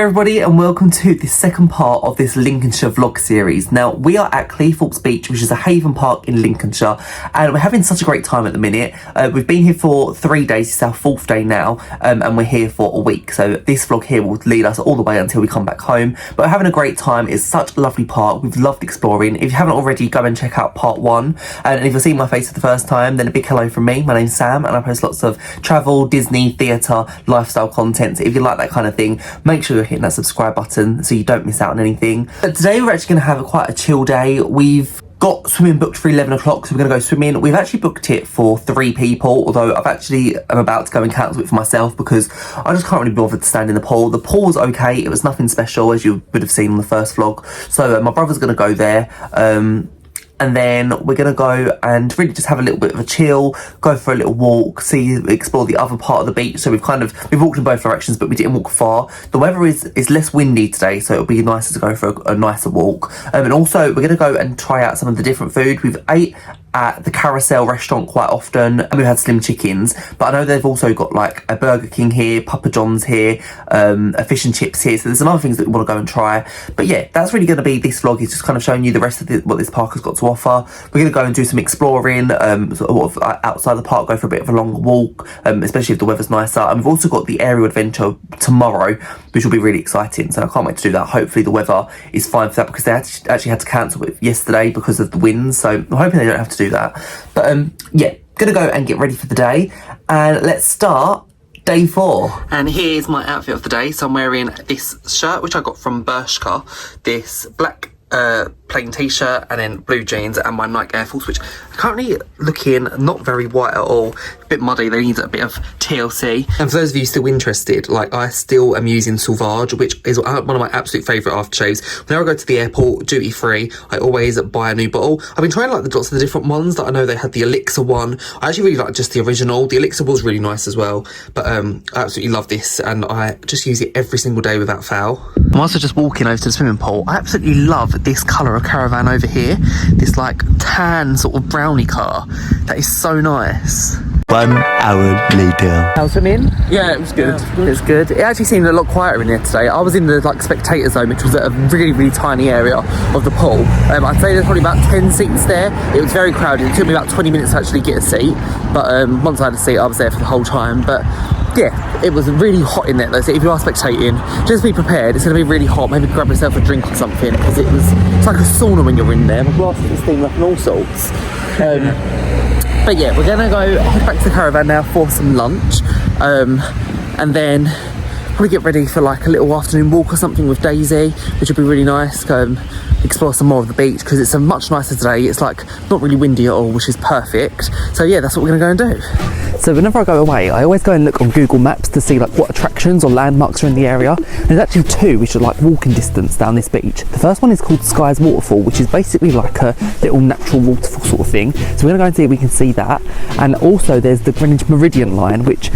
everybody, and welcome to the second part of this Lincolnshire vlog series. Now, we are at Cleethorpes Beach, which is a haven park in Lincolnshire, and we're having such a great time at the minute. We've been here for 3 days, it's our 4th day now, and we're here for a week. So this vlog here will lead us all the way until we come back home. But we're having a great time. It's such a lovely park. We've loved exploring. If you haven't already, go and check out part 1. And if you're seeing my face for the first time, then a big hello from me. My name's Sam, and I post lots of travel, Disney, theatre, lifestyle content. So if you like that kind of thing, make sure you're hitting that subscribe button so you don't miss out on anything. But today we're actually going to have quite a chill day. We've got swimming booked for 11 o'clock, so we're going to go swimming. We've actually booked it for 3 people, although I'm about to go and cancel it for myself because I just can't really bother to stand in the pool. The pool was okay, it was nothing special as you would have seen in the first vlog. So my brother's going to go there. And then we're going to go and really just have a little bit of a chill, go for a little walk, explore the other part of the beach. So we've walked in both directions, but we didn't walk far. The weather is less windy today, so it'll be nicer to go for a nicer walk. And also we're going to go and try out some of the different food. We've ate at the Carousel Restaurant quite often, and we've had slim chickens, but I know they've also got like a Burger King here, Papa John's here, a fish and chips here, so there's some other things that we want to go and try. But yeah, that's really going to be this vlog, is just kind of showing you the rest of what this park has got to offer. We're going to go and do some exploring, sort of outside the park, go for a bit of a longer walk, especially if the weather's nicer. And we've also got the aerial adventure tomorrow, which will be really exciting, so I can't wait to do that. Hopefully the weather is fine for that, because they actually had to cancel it yesterday because of the winds, so I'm hoping they don't have to do that. But yeah, gonna go and get ready for the day, and let's start day 4. And here's my outfit of the day. So I'm wearing this shirt which I got from Bershka, this black plain t-shirt, and then blue jeans, and my Nike Air Force, which are currently looking not very white at all, a bit muddy. They need a bit of TLC. And for those of you still interested, like, I still am using Sauvage, which is one of my absolute favourite aftershaves. Whenever I go to the airport duty free, I always buy a new bottle. I've been trying like lots of the different ones. That I know they had the Elixir one. I actually really like just the original. The Elixir was really nice as well, but I absolutely love this, and I just use it every single day without fail. I'm also just walking over to the swimming pool. I absolutely love this colour of caravan over here, this like tan sort of brownie colour. That is so nice. 1 hour later. How's swimming? Yeah, it was good. It's good. It actually seemed a lot quieter in here today. I was in the like spectator zone, which was at a really, really tiny area of the pool. I'd say there's probably about 10 seats there. It was very crowded. It took me about 20 minutes to actually get a seat, but once I had a seat, I was there for the whole time. But yeah, it was really hot in there though, so if you are spectating, just be prepared. It's going to be really hot. Maybe grab yourself a drink or something, because it's like a sauna when you're in there. My glasses are steaming up and all sorts. But yeah, we're going to go head back to the caravan now for some lunch, and then probably get ready for like a little afternoon walk or something with Daisy, which would be really nice. Go explore some more of the beach, because it's a much nicer day. It's like not really windy at all, which is perfect. So yeah, that's what we're going to go and do. So whenever I go away, I always go and look on Google Maps to see like what attractions or landmarks are in the area. And there's actually 2 which are like walking distance down this beach. The first one is called Sky's Waterfall, which is basically like a little natural waterfall sort of thing. So we're going to go and see if we can see that. And also there's the Greenwich Meridian line, which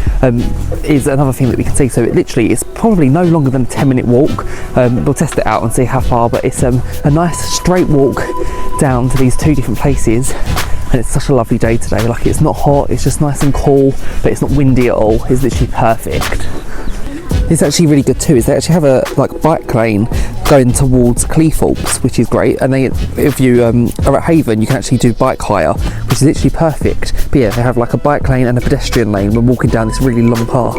is another thing that we can see. So it literally is probably no longer than a 10-minute walk. We'll test it out and see how far, but it's a nice straight walk down to these 2 different places. And it's such a lovely day today. Like, it's not hot, it's just nice and cool, but it's not windy at all. It's literally perfect. It's actually really good too, is they actually have a like bike lane going towards Cleethorpes, which is great. And if you are at Haven, you can actually do bike hire, which is literally perfect. But yeah, they have like a bike lane and a pedestrian lane when walking down this really long path.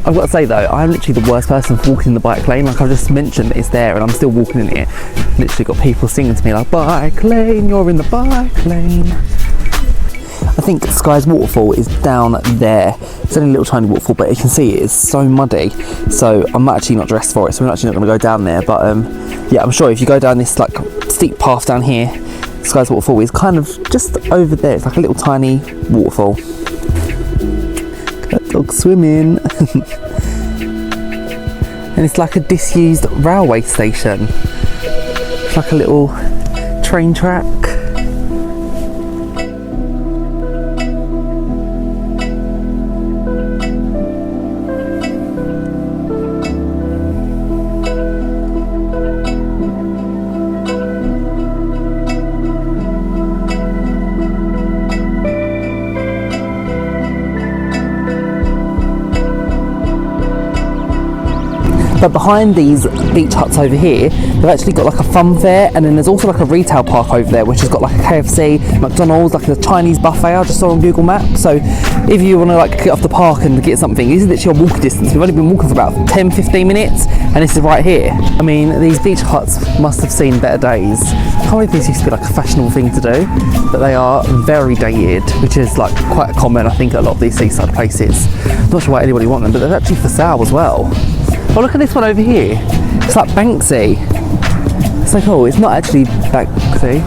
I've got to say though, I'm literally the worst person for walking in the bike lane. Like, I've just mentioned it's there and I'm still walking in it. Literally got people singing to me like, bike lane, you're in the bike lane. I think Sky's Waterfall is down there. It's only a little tiny waterfall, but you can see it is so muddy. So I'm actually not dressed for it, so we're actually not going to go down there. But yeah, I'm sure if you go down this like steep path down here, Sky's Waterfall is kind of just over there. It's like a little tiny waterfall. That dog's swimming. And it's like a disused railway station. It's like a little train track. So behind these beach huts over here, they've actually got like a fun fair, and then there's also like a retail park over there, which has got like a KFC, McDonald's, like a Chinese buffet. I just saw on Google Maps. So if you want to like get off the park and get something, this is literally a walking distance. We've only been walking for about 10-15 minutes, and this is right here. I mean, these beach huts must have seen better days. I can't believe this used to be like a fashionable thing to do, but they are very dated, which is like quite common, I think, at a lot of these seaside places. Not sure why anybody want them, but they're actually for sale as well. Oh, look at this one over here. It's like Banksy. It's so cool. It's not actually Banksy.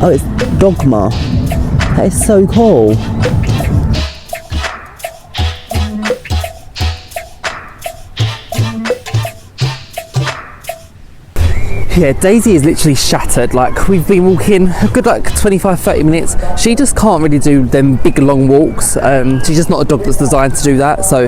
Oh, it's Dogma. That is so cool. Yeah, Daisy is literally shattered. Like, we've been walking a good like 25-30 minutes. She just can't really do them big long walks. She's just not a dog that's designed to do that. So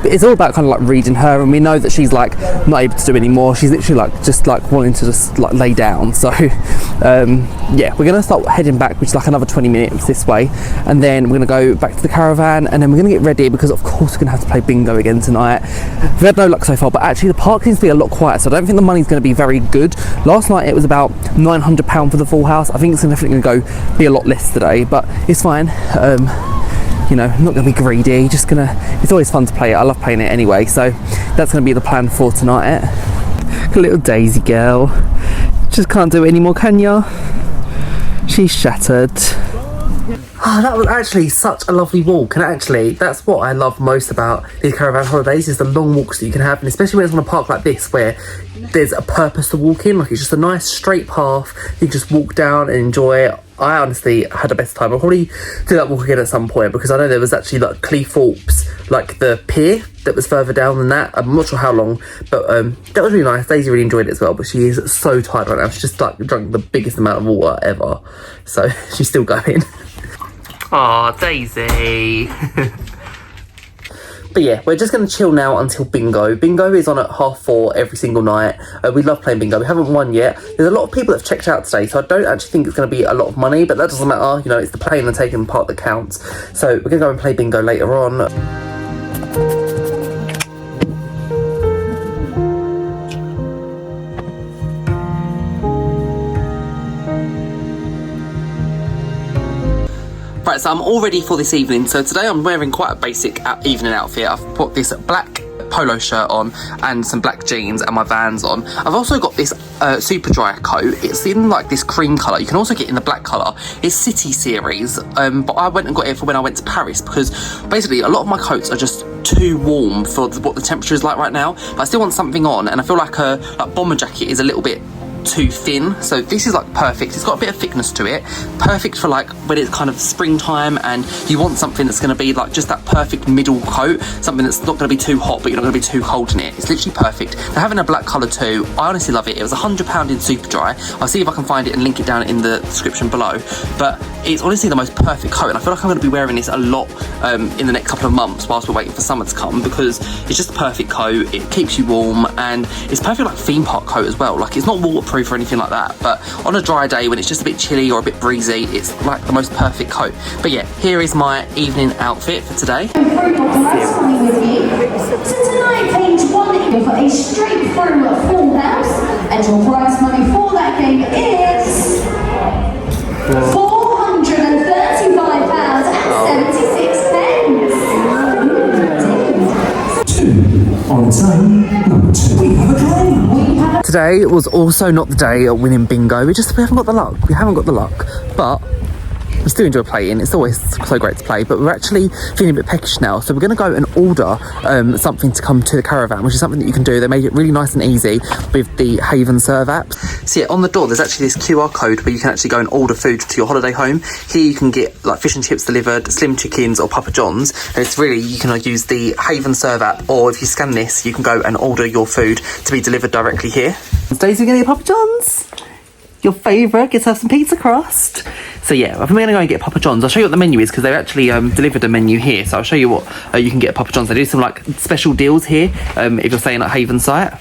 it's all about kind of like reading her, and we know that she's like not able to do anymore. She's literally like just like wanting to just like lay down. So yeah, we're gonna start heading back, which is like another 20 minutes this way, and then we're gonna go back to the caravan, and then we're gonna get ready because of course we're gonna have to play bingo again tonight. We've had no luck so far, but actually the park seems to be a lot quieter, so I don't think the money's gonna be very good. Last night it was about £900 for the full house. I think it's definitely going to go be a lot less today, but it's fine. You know, I'm not going to be greedy. Just gonna. It's always fun to play it. I love playing it anyway, so that's going to be the plan for tonight. A little Daisy girl. Just can't do it anymore, can ya? She's shattered. Oh, that was actually such a lovely walk, and actually that's what I love most about these caravan holidays, is the long walks that you can have, and especially when it's on a park like this where there's a purpose to walk in. Like, it's just a nice straight path you can just walk down and enjoy it. I honestly had the best time. I'll probably do that walk again at some point, because I know there was actually like Cleethorpes, like the pier that was further down than that. I'm not sure how long, but that was really nice. Daisy really enjoyed it as well, but she is so tired right now. She's just like drunk the biggest amount of water ever, so she's still going. Aw, Daisy. But yeah, we're just going to chill now until bingo. Bingo is on at 4:30 every single night. We love playing bingo. We haven't won yet. There's a lot of people that have checked out today, so I don't actually think it's going to be a lot of money, but that doesn't matter. You know, it's the playing and taking part that counts. So we're going to go and play bingo later on. Right, so I'm all ready for this evening. So today I'm wearing quite a basic evening outfit. I've put this black polo shirt on and some black jeans and my Vans on. I've also got this super dry coat. It's in like this cream colour. You can also get in the black colour. It's City Series, but I went and got it for when I went to Paris, because basically a lot of my coats are just too warm for what the temperature is like right now. But I still want something on, and I feel like a bomber jacket is a little bit too thin, so this is like perfect. It's got a bit of thickness to it, perfect for like when it's kind of springtime and you want something that's going to be like just that perfect middle coat, something that's not going to be too hot but you're not going to be too cold in it. It's literally perfect. They're having a black colour too. I honestly love it. It was £100 in Superdry. I'll see if I can find it and link it down in the description below, but it's honestly the most perfect coat, and I feel like I'm going to be wearing this a lot in the next couple of months whilst we're waiting for summer to come, because it's just a perfect coat. It keeps you warm, and it's perfect like theme park coat as well. Like, it's not waterproof or anything like that, but on a dry day when it's just a bit chilly or a bit breezy, it's like the most perfect coat. But yeah, here is my evening outfit for today. So tonight, page 1, you've got a straight through full house, and your prize money for that game is £435.76. On its own, number 2. We have a claim. Today was also not the day of winning bingo. We haven't got the luck. We haven't got the luck, but we still enjoy playing. It's always so great to play, but we're actually feeling a bit peckish now, so we're going to go and order something to come to the caravan, which is something that you can do. They made it really nice and easy with the Haven Serve app. So yeah, on the door there's actually this QR code where you can actually go and order food to your holiday home. Here you can get like fish and chips delivered, slim chickens or Papa John's, and it's really, you can use the Haven Serve app, or if you scan this you can go and order your food to be delivered directly here. Daisy, we're going to get Papa John's. Your favourite, gets to have some pizza crust. So yeah, I think we're going to go and get Papa John's. I'll show you what the menu is, because they've actually delivered a menu here. So I'll show you what you can get at Papa John's. They do some like special deals here if you're staying at Haven site.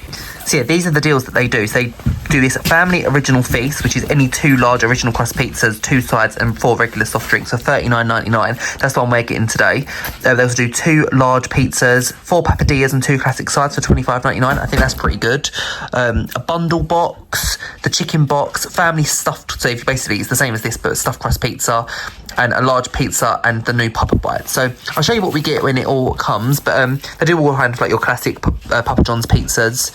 So yeah, these are the deals that they do. So they do this family original feast, which is any 2 large original crust pizzas, 2 sides and 4 regular soft drinks for $39.99. That's the one we're getting today. They also do 2 large pizzas, 4 papadillas and 2 classic sides for $25.99. I think that's pretty good. A bundle box, the chicken box, family stuffed, so if basically it's the same as this but stuffed crust pizza, and a large pizza and the new Papa Bite. So I'll show you what we get when it all comes, but they do all kind of like your classic Papa John's pizzas.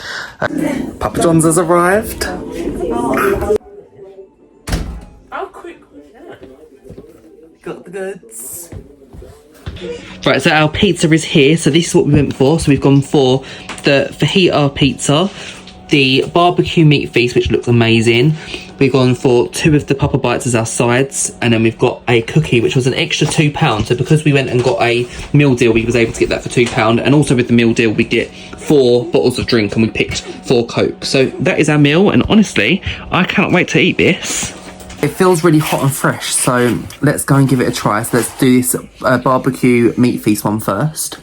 Papa John's has arrived. How quick was that? Got the goods. Right, so our pizza is here. So this is what we went for. So we've gone for the fajita pizza, the barbecue meat feast, which looks amazing. We've gone for 2 of the Papa Bites as our sides, and then we've got a cookie, which was an extra £2. So because we went and got a meal deal, we was able to get that for £2. And also with the meal deal, we get 4 bottles of drink, and we picked 4 Coke. So that is our meal, and honestly, I cannot wait to eat this. It feels really hot and fresh, so let's go and give it a try. So let's do this barbecue meat feast one first.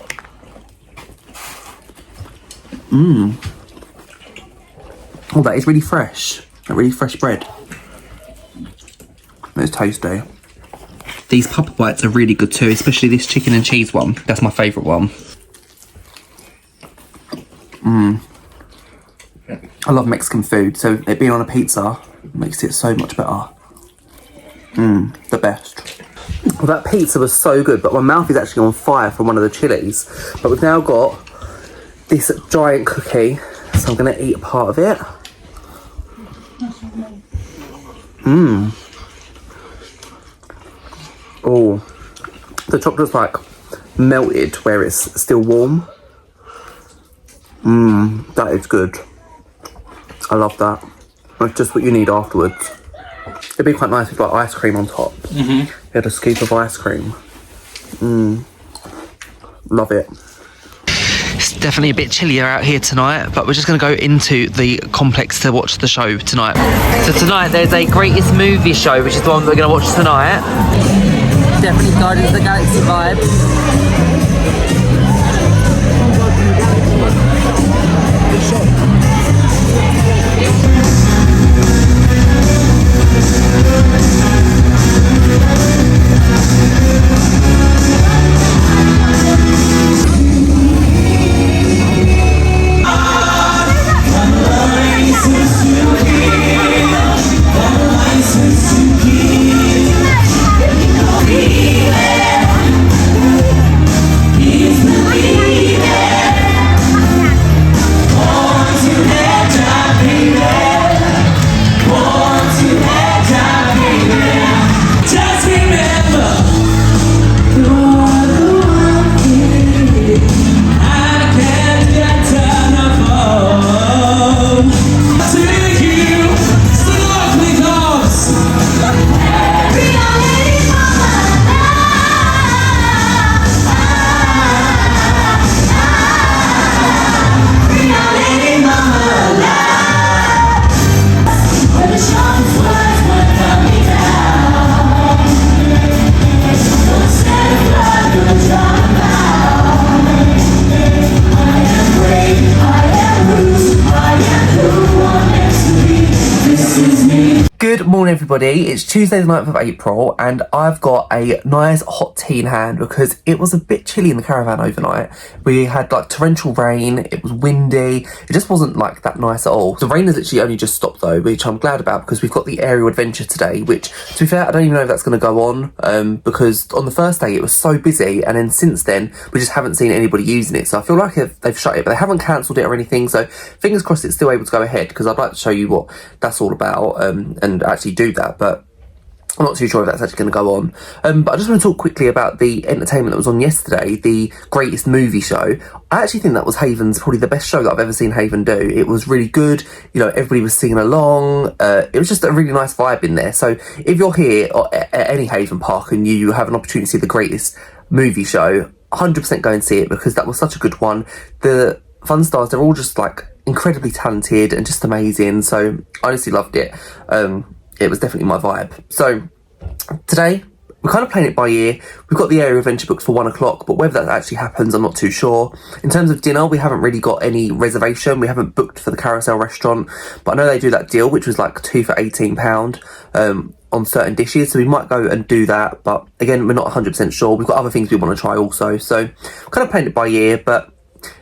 Oh, that is really fresh. A really fresh bread. It's toasty. These Papa Bites are really good too, especially this chicken and cheese one. That's my favourite one. I love Mexican food, so it being on a pizza makes it so much better. The best. Well, that pizza was so good, but my mouth is actually on fire from one of the chilies. But we've now got this giant cookie, so I'm going to eat a part of it. Oh, the chocolate's like melted where it's still warm. That is good. I love that. That's just what you need afterwards. It'd be quite nice with like ice cream on top. You had a scoop of ice cream. Love it. It's definitely a bit chillier out here tonight, but we're just going to go into the complex to watch the show tonight. So tonight there's a greatest movie show, which is the one that we're going to watch tonight. Definitely Guardians of the Galaxy vibes. Good morning everybody, it's Tuesday the 9th of April and I've got a nice hot tea in hand because it was a bit chilly in the caravan overnight. We had like torrential rain, it was windy, it just wasn't like that nice at all. The rain has actually only just stopped though, which I'm glad about because we've got the aerial adventure today, which to be fair I don't even know if that's going to go on because on the first day it was so busy and then since then we just haven't seen anybody using it, so I feel like they've shut it, but they haven't cancelled it or anything, so fingers crossed it's still able to go ahead because I'd like to show you what that's all about and actually do that, but I'm not too sure if that's actually going to go on. But I just want to talk quickly about the entertainment that was on yesterday, the greatest movie show. I actually think that was Haven's probably the best show that I've ever seen Haven do. It was really good, you know, everybody was singing along, it was just a really nice vibe in there. So if you're here at any Haven park and you have an opportunity to see the greatest movie show, 100% go and see it because that was such a good one. The Fun Stars, they're all just like incredibly talented and just amazing, so I honestly loved it. It was definitely my vibe. So today we're kind of playing it by ear. We've got the area adventure booked for 1 o'clock, but whether that actually happens, I'm not too sure. In terms of dinner, we haven't really got any reservation. We haven't booked for the Carousel Restaurant, but I know they do that deal, which was like 2 for £18 on certain dishes. So we might go and do that. But again, we're not 100% sure. We've got other things we want to try also. So we're kind of playing it by ear, but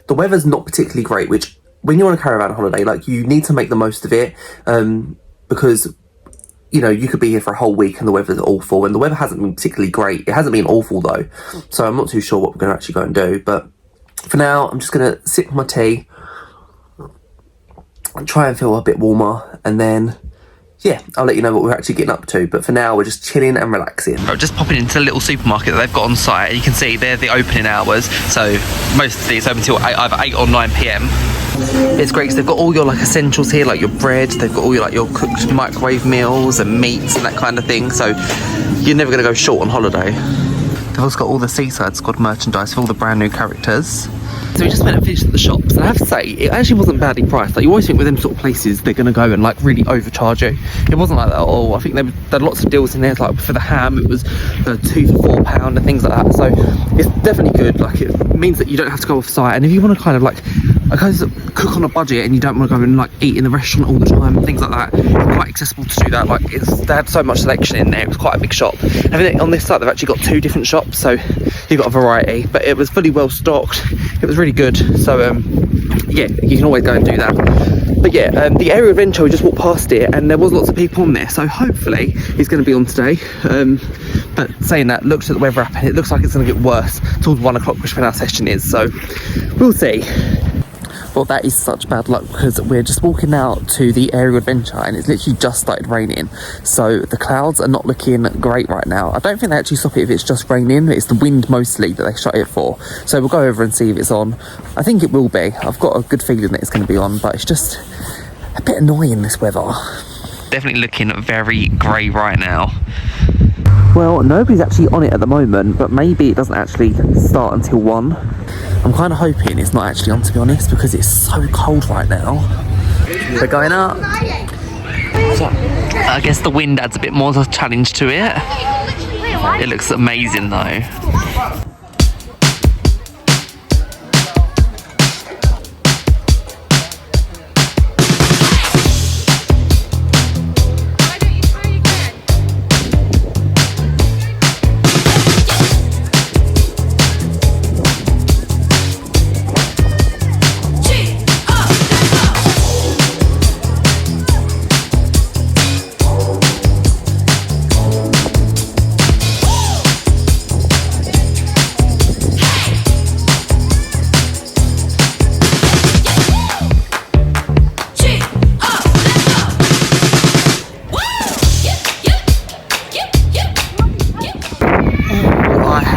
the weather's not particularly great, which when you're on a caravan holiday, like you need to make the most of it because you know, you could be here for a whole week and the weather's awful, and the weather hasn't been particularly great. It hasn't been awful though, so I'm not too sure what we're going to actually go and do. But for now, I'm just going to sip my tea and try and feel a bit warmer, and then yeah, I'll let you know what we're actually getting up to. But for now, we're just chilling and relaxing. I'm just popping into the little supermarket that they've got on site. You can see they're the opening hours, so most of these open till either 8 or 9 p.m. It's great because they've got all your like essentials here, like your bread, they've got all your like your cooked microwave meals and meats and that kind of thing, so you're never going to go short on holiday. They've also got all the Seaside Squad merchandise for all the brand new characters. So we just went and finished at the shops, and I have to say, it actually wasn't badly priced. Like, you always think with them sort of places, they're going to go and like really overcharge you. It wasn't like that at all. I think they had lots of deals in there, like for the ham, it was 2 for £4 and things like that. So it's definitely good. Like, it means that you don't have to go off site, and if you want to kind of like, cook on a budget and you don't want to go and like eat in the restaurant all the time and things like that, it's quite accessible to do that. Like, they had so much selection in there. It was quite a big shop. I think on this site they've actually got 2 different shops, so you've got a variety, but it was fully well stocked. It was really good. So yeah, you can always go and do that. But yeah, the area adventure, we just walked past it and there was lots of people on there, so hopefully it's going to be on today. But saying that, looked at the weather app and it looks like it's going to get worse towards 1 o'clock, which when our session is, so we'll see. Well, that is such bad luck because we're just walking out to the aerial adventure and it's literally just started raining, so the clouds are not looking great right now. I don't think they actually stop it if it's just raining. It's the wind mostly that they shut it for, so we'll go over and see if it's on. I think it will be. I've got a good feeling that it's going to be on, but it's just a bit annoying, this weather. Definitely looking very grey right now. Well, nobody's actually on it at the moment, but maybe it doesn't actually start until 1. I'm kind of hoping it's not actually on, to be honest, because it's so cold right now. We're going up. So, I guess the wind adds a bit more of a challenge to it. It looks amazing though.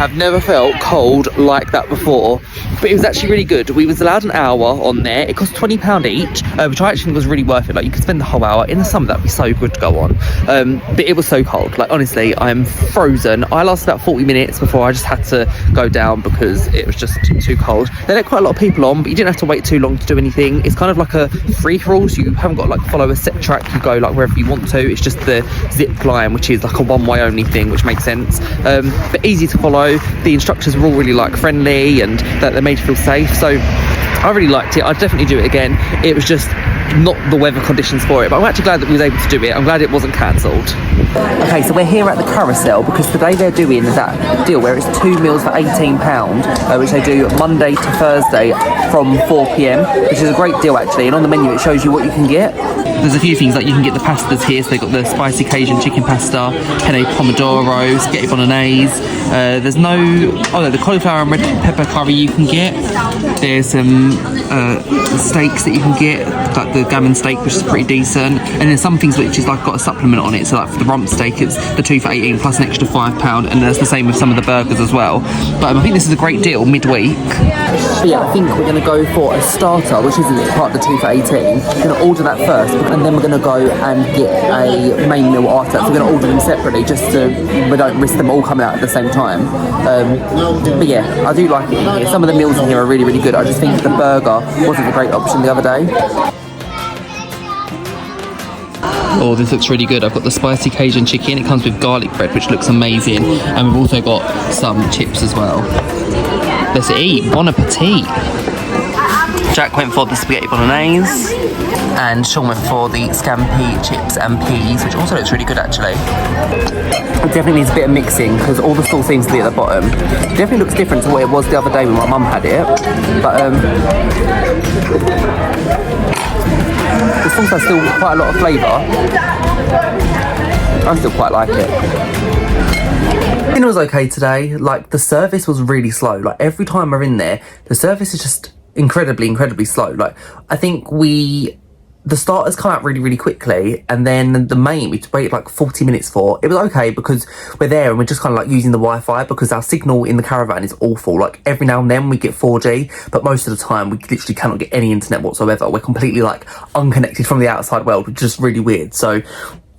I've never felt cold like that before, but it was actually really good. We was allowed an hour on there. It cost £20 each, which I actually think was really worth it. Like, you could spend the whole hour. In the summer, that'd be so good to go on. But it was so cold. Like, honestly, I'm frozen. I lasted about 40 minutes before I just had to go down because it was just too cold. They let quite a lot of people on, but you didn't have to wait too long to do anything. It's kind of like a free-for-all, so you haven't got to like follow a set track. You go like wherever you want to. It's just the zip line, which is like a one-way only thing, which makes sense. But easy to follow. The instructors were all really like friendly and that they made you feel safe, so I really liked it. I'd definitely do it again. It was just not the weather conditions for it, but I'm actually glad that we was able to do it. I'm glad it wasn't cancelled. Okay, so we're here at the Carousel because today they're doing that deal where it's 2 meals for £18, which they do Monday to Thursday from 4 p.m, which is a great deal actually, and on the menu it shows you what you can get. There's a few things, like you can get the pastas here, so they've got the spicy Cajun chicken pasta, penne pomodoro, spaghetti bolognese. There's the cauliflower and red pepper curry you can get. There's some steaks that you can get, like the gammon steak, which is pretty decent. And there's some things which is like got a supplement on it, so like for the rump steak it's the 2 for £18 plus an extra £5, and that's the same with some of the burgers as well. But I think this is a great deal midweek. But yeah, I think we're going to go for a starter, which isn't part of the 2 for £18. We're going to order that first, and then we're going to go and get a main meal after that. So we're going to order them separately just so we don't risk them all coming out at the same time. But yeah, I do like it in here. Some of the meals in here are really, really good. I just think the burger wasn't a great option the other day. Oh, this looks really good. I've got the spicy Cajun chicken. It comes with garlic bread, which looks amazing. And we've also got some chips as well. Let's eat. Bon appetit. Jack went for the spaghetti bolognese. And Sean went for the scampi chips and peas, which also looks really good actually. It definitely needs a bit of mixing because all the sauce seems to be at the bottom. It definitely looks different to what it was the other day when my mum had it. But the sauce has still quite a lot of flavour. I still quite like it. Dinner was okay today. Like, the service was really slow. Like, every time we're in there, the service is just incredibly slow. Like, I think the starters come out really quickly, and then the main we waited like 40 minutes for. It was okay because we're there and we're just kind of like using the Wi-Fi because our signal in the caravan is awful. Like, every now and then we get 4G, but most of the time we literally cannot get any internet whatsoever. We're completely like unconnected from the outside world, which is just really weird. So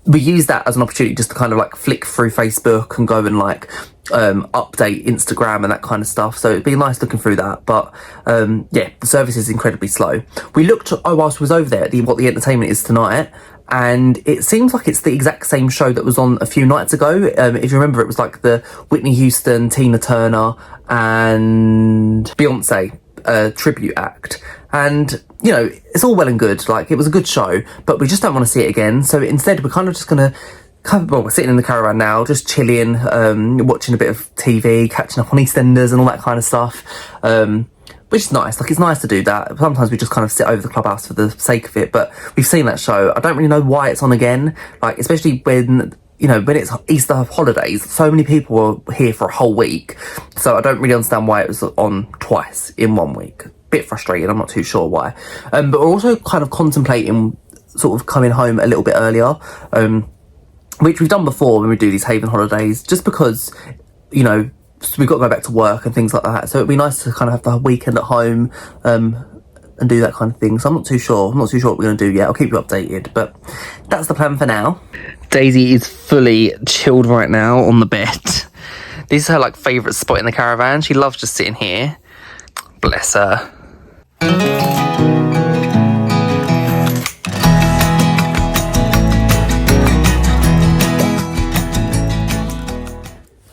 we use that as an opportunity just to kind of like flick through Facebook and go and like update Instagram and that kind of stuff. So it'd be nice looking through that. But yeah, the service is incredibly slow. We looked whilst we was over there at what the entertainment is tonight, and it seems like it's the exact same show that was on a few nights ago. If you remember, it was like the Whitney Houston, Tina Turner and Beyonce tribute act. And, you know, it's all well and good. Like, it was a good show, but we just don't want to see it again. So instead, we're kind of just going to well, we're sitting in the caravan now, just chilling, watching a bit of TV, catching up on EastEnders and all that kind of stuff, which is nice. Like, it's nice to do that. Sometimes we just kind of sit over the clubhouse for the sake of it, but we've seen that show. I don't really know why it's on again, like, especially when, you know, when it's Easter holidays, so many people are here for a whole week, so I don't really understand why it was on twice in 1 week. Bit frustrating, I'm not too sure why. But we're also kind of contemplating sort of coming home a little bit earlier, which we've done before when we do these Haven holidays, just because, you know, we've got to go back to work and things like that. So it'd be nice to kind of have the weekend at home and do that kind of thing. So I'm not too sure what we're going to do yet. I'll keep you updated, but that's the plan for now. Daisy is fully chilled right now on the bed. This is her like favourite spot in the caravan. She loves just sitting here. Bless her.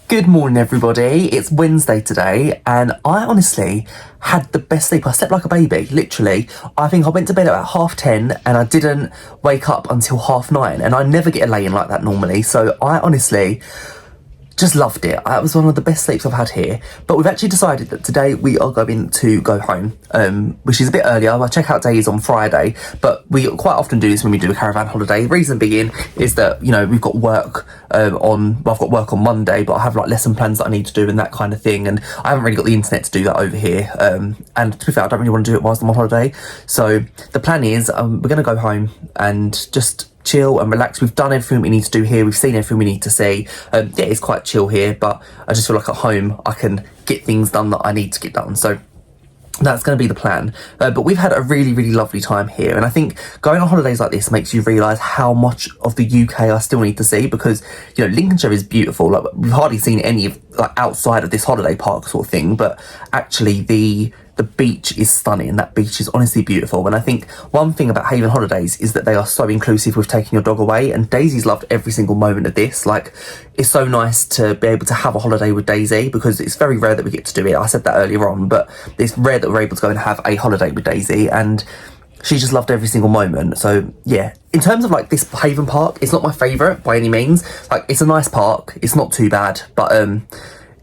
Good morning, everybody. It's Wednesday today, and I honestly had the best sleep. I slept like a baby, literally. I think I went to bed at about 10:30 and I didn't wake up until 9:30, and I never get a lay-in like that normally. So I honestly just loved it. That was one of the best sleeps I've had here. But we've actually decided that today we are going to go home, which is a bit earlier. Our checkout day is on Friday, but we quite often do this when we do a caravan holiday. The reason being is that, you know, we've got work I've got work on Monday, but I have like lesson plans that I need to do and that kind of thing, and I haven't really got the internet to do that over here. And to be fair, I don't really want to do it whilst I'm on holiday. So the plan is we're going to go home and just chill and relax. We've done everything we need to do here. We've seen everything we need to see. Yeah, it's quite chill here, but I just feel like at home I can get things done that I need to get done. So that's going to be the plan. But we've had a really lovely time here, and I think going on holidays like this makes you realise how much of the UK I still need to see, because, you know, Lincolnshire is beautiful. Like, we've hardly seen any of, like, outside of this holiday park sort of thing, but actually the beach is stunning. That beach is honestly beautiful. And I think one thing about Haven holidays is that they are so inclusive with taking your dog away, and Daisy's loved every single moment of this. Like, it's so nice to be able to have a holiday with Daisy, because it's very rare that we get to do it. I said that earlier on, but it's rare that we're able to go and have a holiday with Daisy, and she just loved every single moment. So yeah, in terms of like this Haven park, it's not my favourite by any means. Like, it's a nice park, it's not too bad, but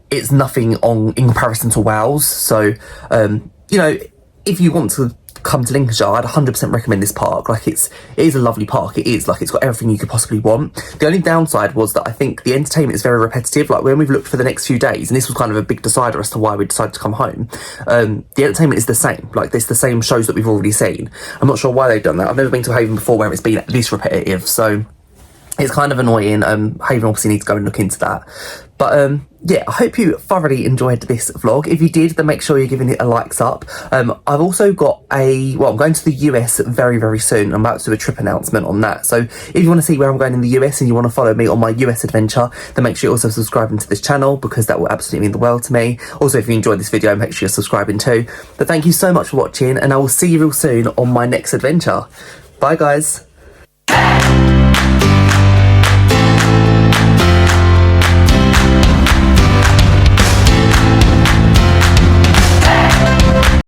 it's nothing in comparison to Wales. So you know, if you want to come to Lincolnshire, I'd 100% recommend this park. Like, it is a lovely park. It is, like, it's got everything you could possibly want. The only downside was that I think the entertainment is very repetitive. Like, when we've looked for the next few days, and this was kind of a big decider as to why we decided to come home, the entertainment is the same. Like, it's the same shows that we've already seen. I'm not sure why they've done that. I've never been to Haven before where it's been this repetitive, so it's kind of annoying. Haven obviously needs to go and look into that. But yeah, I hope you thoroughly enjoyed this vlog. If you did, then make sure you're giving it a likes up. I've also got I'm going to the US very soon. I'm about to do a trip announcement on that. So if you want to see where I'm going in the US and you want to follow me on my US adventure, then make sure you're also subscribing to this channel, because that will absolutely mean the world to me. Also, if you enjoyed this video, make sure you're subscribing too. But thank you so much for watching, and I will see you real soon on my next adventure. Bye, guys.